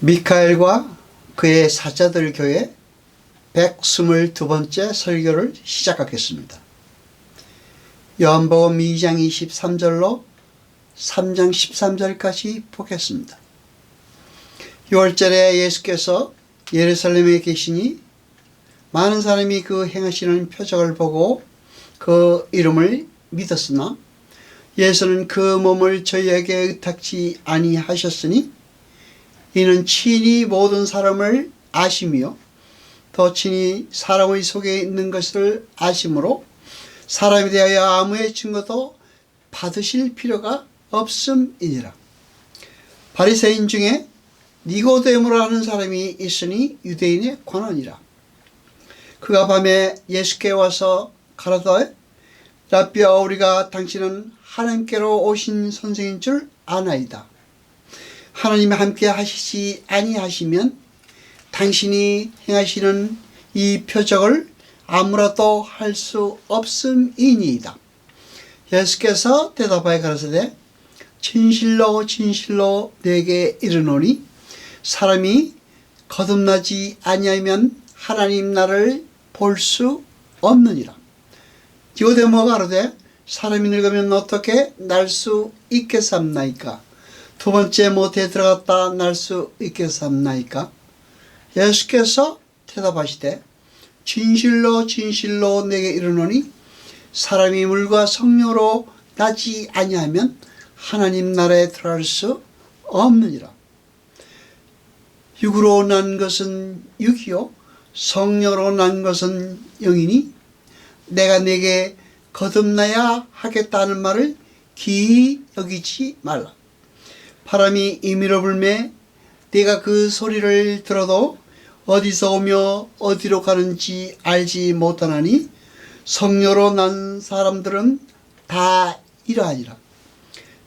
미카엘과 그의 사자들 교회 122번째 설교를 시작하겠습니다. 요한복음 2장 23절로 3장 13절까지 보겠습니다. 6월절에 예수께서 예루살렘에 계시니 많은 사람이 그 행하시는 표적을 보고 그 이름을 믿었으나 예수는 그 몸을 저희에게 의탁지 아니하셨으니 이는 친히 모든 사람을 아심이요 더 친히 사람의 속에 있는 것을 아심으로 사람에 대하여 아무의 증거도 받으실 필요가 없음이니라. 바리새인 중에 니고데모라 하는 사람이 있으니 유대인의 관원이라. 그가 밤에 예수께 와서 가라사대 라삐아, 우리가 당신은 하나님께로 오신 선생인 줄 아나이다. 하나님이 함께 하시지 아니하시면 당신이 행하시는 이 표적을 아무라도 할 수 없음이니이다. 예수께서 대답하여 가라사대 진실로 진실로 내게 이르노니 사람이 거듭나지 아니하면 하나님 나라를 볼 수 없느니라. 니고데모가 가로되 사람이 늙으면 어떻게 날 수 있겠삼나이까? 두 번째 못에 들어갔다 날 수 있겠삼나이까? 예수께서 대답하시되 진실로 진실로 내게 이르노니 사람이 물과 성령으로 나지 아니하면 하나님 나라에 들어갈 수 없느니라. 육으로 난 것은 육이요 성령으로 난 것은 영이니 내가 내게 거듭나야 하겠다는 말을 기이 여기지 말라. 바람이 임의로 불매 네가 그 소리를 들어도 어디서 오며 어디로 가는지 알지 못하나니 성령으로 난 사람들은 다 이러하니라.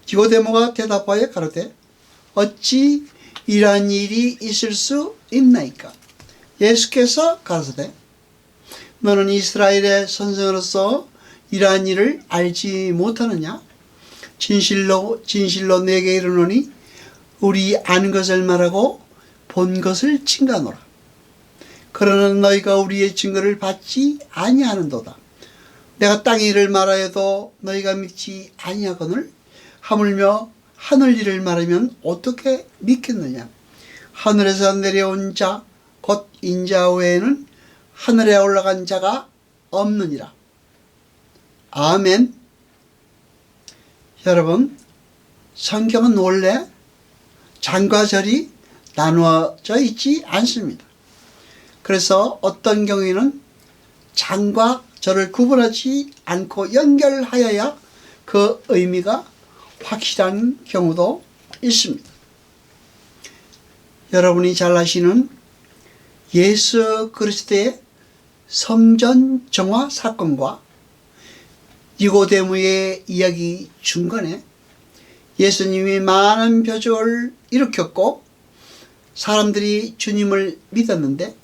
니고데모가 대답하여 가로되 어찌 이러한 일이 있을 수 있나이까? 예수께서 가라사대 너는 이스라엘의 선생으로서 이러한 일을 알지 못하느냐? 진실로 진실로 내게 이르노니 우리 아는 것을 말하고 본 것을 증거하노라. 그러나 너희가 우리의 증거를 받지 아니하는도다. 내가 땅의 일을 말하여도 너희가 믿지 아니하거늘 하물며 하늘 일을 말하면 어떻게 믿겠느냐? 하늘에서 내려온 자 곧 인자 외에는 하늘에 올라간 자가 없느니라. 아멘. 여러분, 성경은 원래 장과 절이 나누어져 있지 않습니다. 그래서 어떤 경우에는 장과 절을 구분하지 않고 연결하여야 그 의미가 확실한 경우도 있습니다. 여러분이 잘 아시는 예수 그리스도의 성전 정화 사건과 니고데모의 이야기 중간에 예수님이 많은 표적을 일으켰고 사람들이 주님을 믿었는데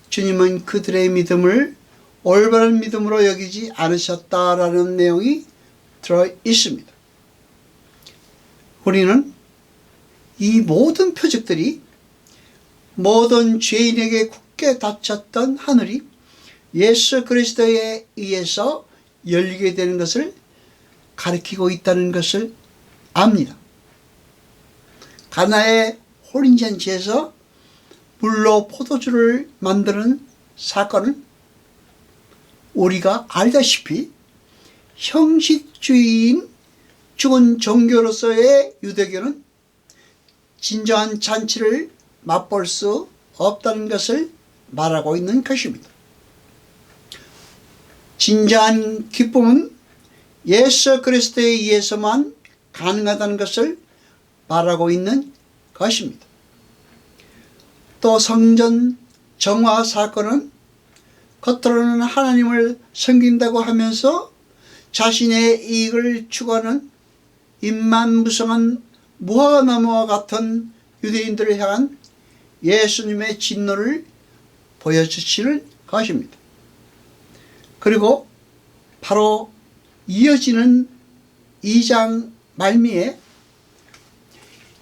주님은 그들의 믿음을 올바른 믿음으로 여기지 않으셨다라는 내용이 들어 있습니다. 우리는 이 모든 표적들이 모든 죄인에게 굳게 닫혔던 하늘이 예수 그리스도에 의해서 열리게 되는 것을 가리키고 있다는 것을 압니다. 가나의 혼인잔치에서 물로 포도주를 만드는 사건은 우리가 알다시피 형식주의인 죽은 종교로서의 유대교는 진정한 잔치를 맛볼 수 없다는 것을 말하고 있는 것입니다. 진정한 기쁨은 예수 그리스도에 의해서만 가능하다는 것을 말하고 있는 것입니다. 또 성전 정화 사건은 겉으로는 하나님을 섬긴다고 하면서 자신의 이익을 추구하는 입만무성한 무화과나무와 같은 유대인들을 향한 예수님의 진노를 보여주시는 것입니다. 그리고 바로 이어지는 2장 말미에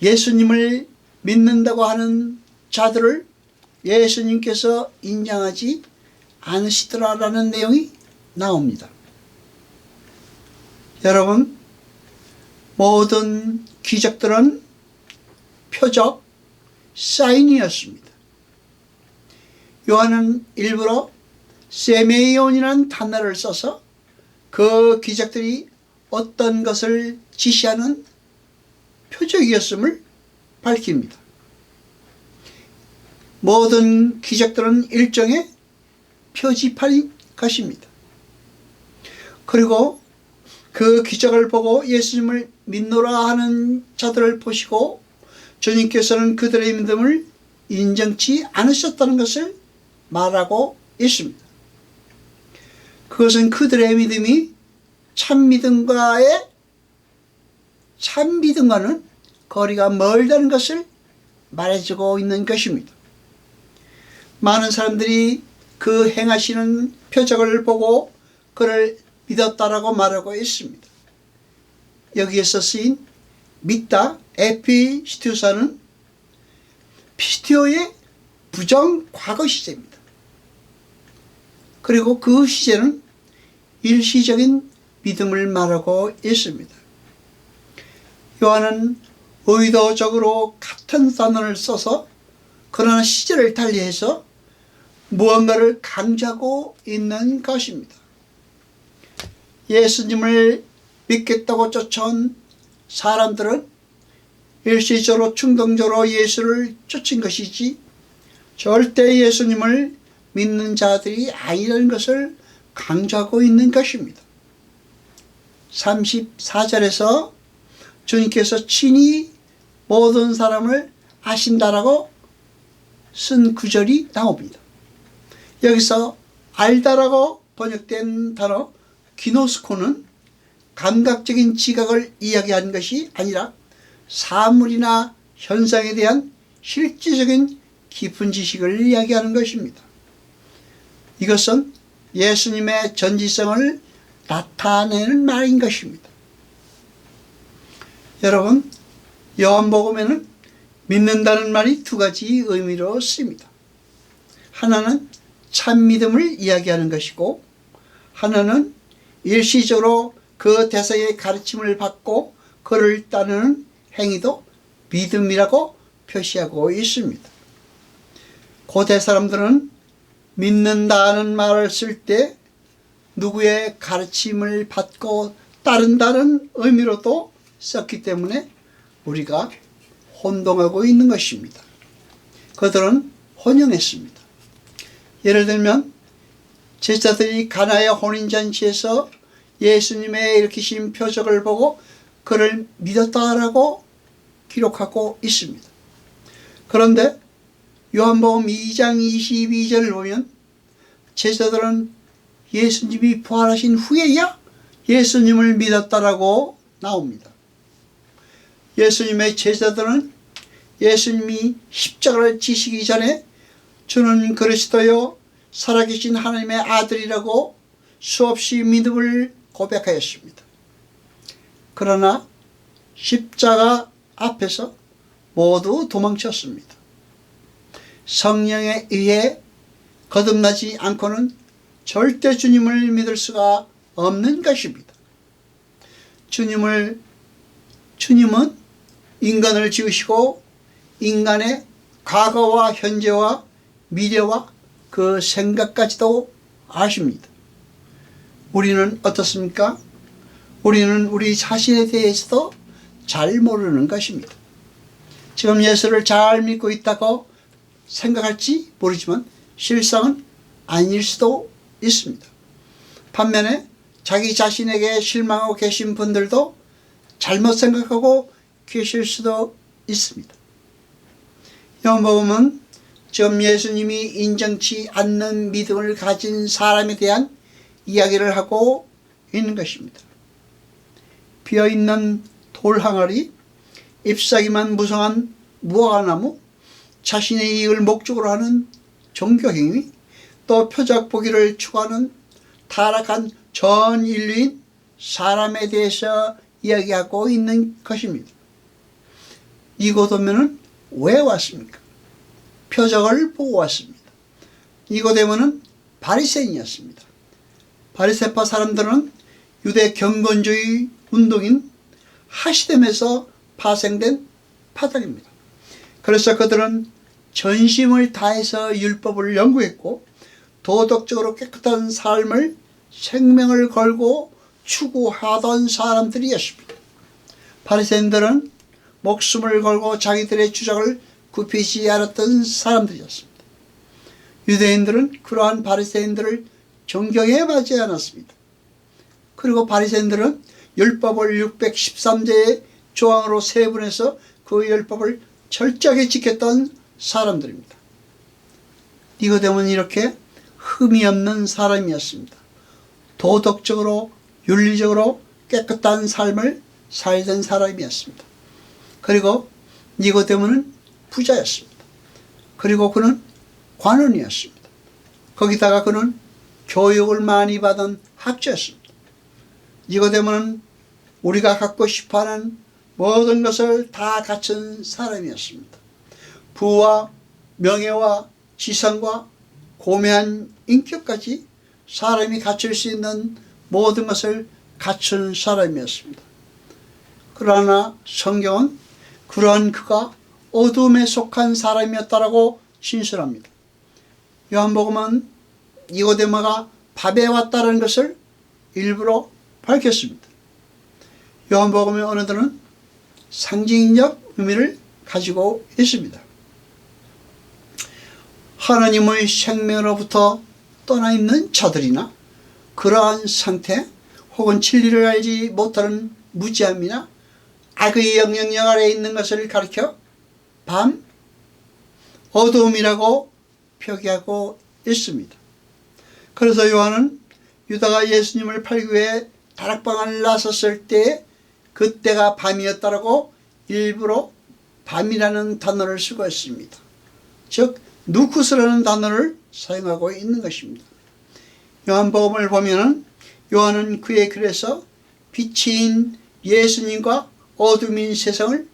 예수님을 믿는다고 하는 자들을 예수님께서 인정하지 않으시더라라는 내용이 나옵니다. 여러분, 모든 기적들은 표적, 사인이었습니다. 요한은 일부러 세메이온이라는 단어를 써서 그 기적들이 어떤 것을 지시하는 표적이었음을 밝힙니다. 모든 기적들은 일종의 표지판인 것입니다. 그리고 그 기적을 보고 예수님을 믿노라 하는 자들을 보시고 주님께서는 그들의 믿음을 인정치 않으셨다는 것을 말하고 있습니다. 그것은 그들의 믿음이 참 믿음과는 거리가 멀다는 것을 말해주고 있는 것입니다. 많은 사람들이 그 행하시는 표적을 보고 그를 믿었다라고 말하고 있습니다. 여기에서 쓰인 믿다, 에피스티오사는 피스티오의 부정 과거 시제입니다. 그리고 그 시제는 일시적인 믿음을 말하고 있습니다. 요한은 의도적으로 같은 단어를 써서 그러나 시제를 달리해서 무언가를 강조하고 있는 것입니다. 예수님을 믿겠다고 쫓아온 사람들은 일시적으로 충동적으로 예수를 쫓은 것이지 절대 예수님을 믿는 자들이 아니라는 것을 강조하고 있는 것입니다. 34절에서 주님께서 친히 모든 사람을 아신다라고 쓴 구절이 나옵니다. 여기서 알다라고 번역된 단어 기노스코는 감각적인 지각을 이야기하는 것이 아니라 사물이나 현상에 대한 실질적인 깊은 지식을 이야기하는 것입니다. 이것은 예수님의 전지성을 나타내는 말인 것입니다. 여러분, 요한복음에는 믿는다는 말이 두 가지 의미로 쓰입니다. 하나는 참 믿음을 이야기하는 것이고 하나는 일시적으로 그 대상의 가르침을 받고 그를 따르는 행위도 믿음이라고 표시하고 있습니다. 고대 사람들은 믿는다는 말을 쓸 때 누구의 가르침을 받고 따른다는 의미로도 썼기 때문에 우리가 혼동하고 있는 것입니다. 그들은 혼용했습니다. 예를 들면 제자들이 가나의 혼인잔치에서 예수님의 일으키신 표적을 보고 그를 믿었다라고 기록하고 있습니다. 그런데 요한복음 2장 22절을 보면 제자들은 예수님이 부활하신 후에야 예수님을 믿었다라고 나옵니다. 예수님의 제자들은 예수님이 십자가를 지시기 전에 주는 그리스도요 살아계신 하나님의 아들이라고 수없이 믿음을 고백하였습니다. 그러나 십자가 앞에서 모두 도망쳤습니다. 성령에 의해 거듭나지 않고는 절대 주님을 믿을 수가 없는 것입니다. 주님은 인간을 지으시고 인간의 과거와 현재와 미래와 그 생각까지도 아십니다. 우리는 어떻습니까? 우리는 우리 자신에 대해서도 잘 모르는 것입니다. 지금 예수를 잘 믿고 있다고 생각할지 모르지만 실상은 아닐 수도 있습니다. 반면에 자기 자신에게 실망하고 계신 분들도 잘못 생각하고 계실 수도 있습니다. 요한복음은 지금 예수님이 인정치 않는 믿음을 가진 사람에 대한 이야기를 하고 있는 것입니다. 비어있는 돌 항아리, 잎사귀만 무성한 무화과나무, 자신의 이익을 목적으로 하는 종교행위, 또 표적 보기를 추구하는 타락한 전 인류인 사람에 대해서 이야기하고 있는 것입니다. 이곳 오면은 왜 왔습니까? 표적을 보고 왔습니다. 니고데모는 바리새인이었습니다. 바리새파 사람들은 유대 경건주의 운동인 하시뎀에서 파생된 파당입니다. 그래서 그들은 전심을 다해서 율법을 연구했고 도덕적으로 깨끗한 삶을 생명을 걸고 추구하던 사람들이었습니다. 바리새인들은 목숨을 걸고 자기들의 주장을 굽히지 않았던 사람들이었습니다. 유대인들은 그러한 바리새인들을 존경해 받지 않았습니다. 그리고 바리새인들은 율법을 613제의 조항으로 세분해서 그 율법을 철저하게 지켰던 사람들입니다. 니고데모는 이렇게 흠이 없는 사람이었습니다. 도덕적으로 윤리적으로 깨끗한 삶을 살던 사람이었습니다. 그리고 니고데모는 부자였습니다. 그리고 그는 관원이었습니다. 거기다가 그는 교육을 많이 받은 학자였습니다. 니고데모는 우리가 갖고 싶어하는 모든 것을 다 갖춘 사람이었습니다. 부와 명예와 지성과 고매한 인격까지 사람이 갖출 수 있는 모든 것을 갖춘 사람이었습니다. 그러나 성경은 그러한 그가 어둠에 속한 사람이었다라고 진술합니다. 요한복음은 니고데모가 밤에 왔다는 것을 일부러 밝혔습니다. 요한복음의 언어들은 상징적 의미를 가지고 있습니다. 하나님의 생명으로부터 떠나 있는 자들이나 그러한 상태 혹은 진리를 알지 못하는 무지함이나 악의 영향력 아래에 있는 것을 가리켜 밤, 어두움이라고 표기하고 있습니다. 그래서 요한은 유다가 예수님을 팔기 위해 다락방을 나섰을 때 그때가 밤이었다라고 일부러 밤이라는 단어를 쓰고 있습니다. 즉 누쿠스라는 단어를 사용하고 있는 것입니다. 요한복음을 보면은 요한은 그의 글에서 빛인 예수님과 어둠인 세상을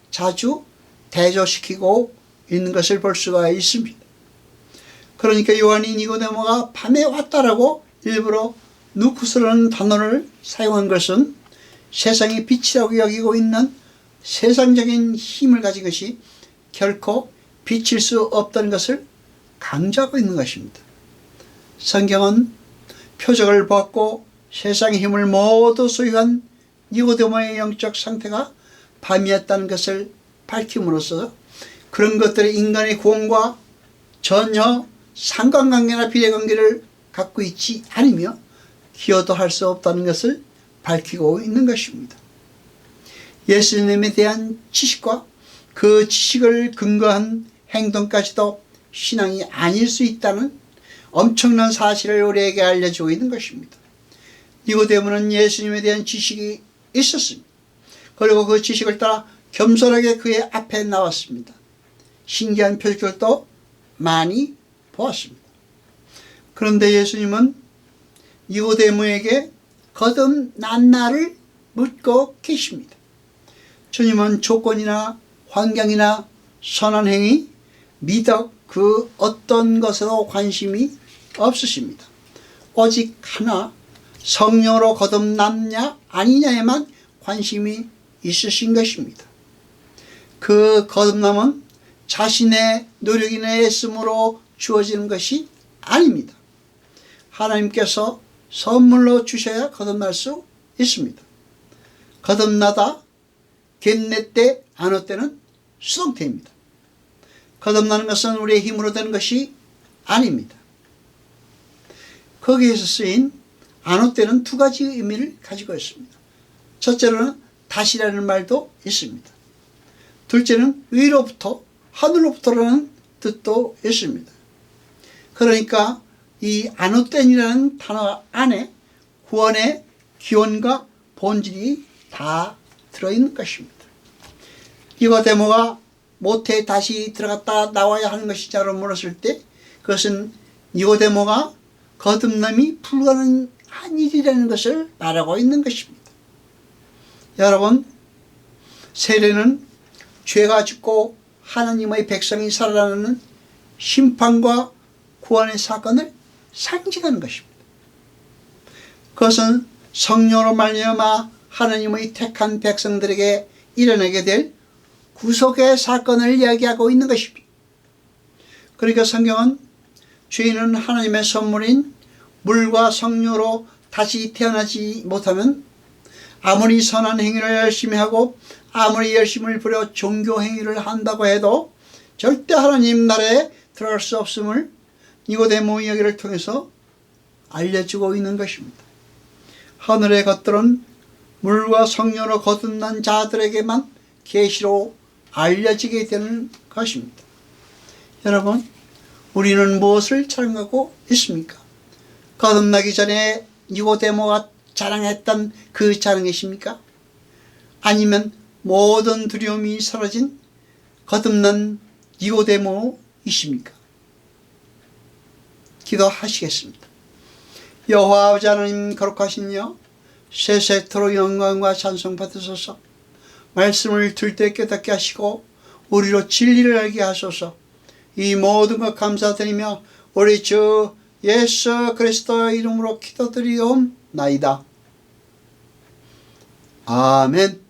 자주 대조시키고 있는 것을 볼 수가 있습니다. 그러니까 요한이 니고데모가 밤에 왔다라고 일부러 누쿠스라는 단어를 사용한 것은 세상의 빛이라고 여기고 있는 세상적인 힘을 가진 것이 결코 빛일 수 없다는 것을 강조하고 있는 것입니다. 성경은 표적을 보았고 세상의 힘을 모두 소유한 니고데모의 영적 상태가 밤이었다는 것을 밝힘으로써 그런 것들이 인간의 구원과 전혀 상관관계나 비례관계를 갖고 있지 않으며 기여도 할 수 없다는 것을 밝히고 있는 것입니다. 예수님에 대한 지식과 그 지식을 근거한 행동까지도 신앙이 아닐 수 있다는 엄청난 사실을 우리에게 알려주고 있는 것입니다. 니고데모는 예수님에 대한 지식이 있었습니다. 그리고 그 지식을 따라 겸손하게 그의 앞에 나왔습니다. 신기한 표적들도 많이 보았습니다. 그런데 예수님은 니고데모에게 거듭난 날을 묻고 계십니다. 주님은 조건이나 환경이나 선한 행위, 미덕 그 어떤 것으로 관심이 없으십니다. 오직 하나 성령으로 거듭났냐 아니냐에만 관심이 있으신 것입니다. 그 거듭남은 자신의 노력이나 애씀으로 주어지는 것이 아닙니다. 하나님께서 선물로 주셔야 거듭날 수 있습니다. 거듭나다 겟내 때 안어 때는 수동태입니다. 거듭나는 것은 우리의 힘으로 되는 것이 아닙니다. 거기에서 쓰인 안어 때는 두 가지 의미를 가지고 있습니다. 첫째로는 다시라는 말도 있습니다. 둘째는 위로부터 하늘로부터라는 뜻도 있습니다. 그러니까 이 아노땐이라는 단어 안에 구원의 기원과 본질이 다 들어있는 것입니다. 니고데모가 모태에 다시 들어갔다 나와야 하는 것이냐고 물었을 때 그것은 니고데모가 거듭남이 불가능한 일이라는 것을 말하고 있는 것입니다. 여러분, 세례는 죄가 죽고 하나님의 백성이 살아나는 심판과 구원의 사건을 상징하는 것입니다. 그것은 성령으로 말미암아 하나님의 택한 백성들에게 일어나게 될 구속의 사건을 이야기하고 있는 것입니다. 그러니까 성경은 죄인은 하나님의 선물인 물과 성령으로 다시 태어나지 못하면 아무리 선한 행위를 열심히 하고 아무리 열심을 부려 종교 행위를 한다고 해도 절대 하나님 나라에 들어갈 수 없음을 니고데모 이야기를 통해서 알려주고 있는 것입니다. 하늘의 것들은 물과 성령으로 거듭난 자들에게만 계시로 알려지게 되는 것입니다. 여러분, 우리는 무엇을 자랑하고 있습니까? 거듭나기 전에 니고데모가 자랑했던 그 자랑이십니까? 아니면 모든 두려움이 사라진 거듭난 니고데모이십니까? 기도하시겠습니다. 여호와 아버지 하나님 거룩하시며 세세토록 영광과 찬송 받으소서. 말씀을 들 때 깨닫게 하시고 우리로 진리를 알게 하소서. 이 모든 것 감사드리며 우리 주 예수 그리스도의 이름으로 기도드리옵나이다. 아멘.